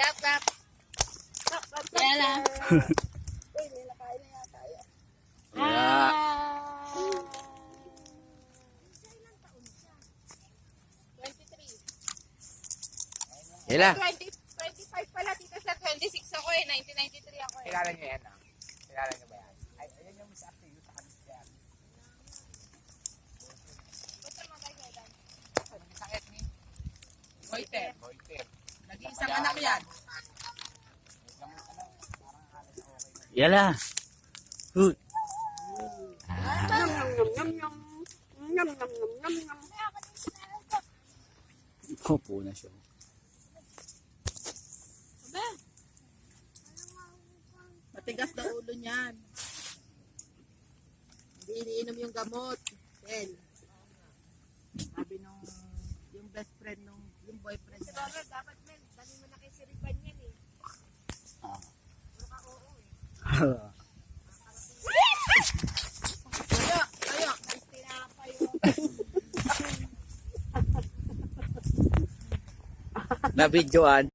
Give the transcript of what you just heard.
Tap, tap. Kaya lang. Uy, may nakain na yata yan. Yeah. Hila. 25 pala, tita sa 26 ako eh. 1993 ako eh. Kilala niyo yan, ah? Kilala niyo ba yan? Ay, ayan yung Miss Active sa kanil yan. Basta magagalan. Ano yung sakit ni? Moiter. Moiter. Nag-iisang anak yan. Yala. Huh. Nyam, nyam, nyam, nyam, nyam. Nyam, nyam, nyam, nyam, nyam. Opo na siya. Matigas na ulo niyan. Hindi iniinom yung gamot. Well, sabi nung yung best friend nung yung boyfriend Si niya. Robert, dapat men, dali mo na kay Siriban yan eh. Ah. Puro ka oo eh. Tayo, tayo. Mas tinapay oh. Na videoan.